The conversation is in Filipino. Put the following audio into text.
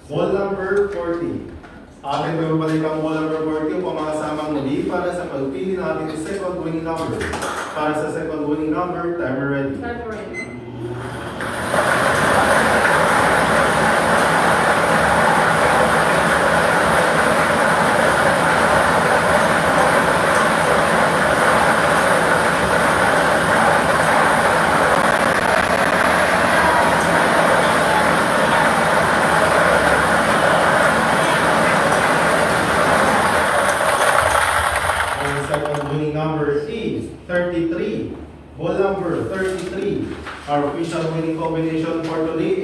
Ball number 40. Atin may mabalik ang ball number 40 upang makasamang muli para sa pagpili ng ating second winning number. Para sa second winning number, timer ready. Timer ready. Number is 33. Ball number 33. Our official winning combination for today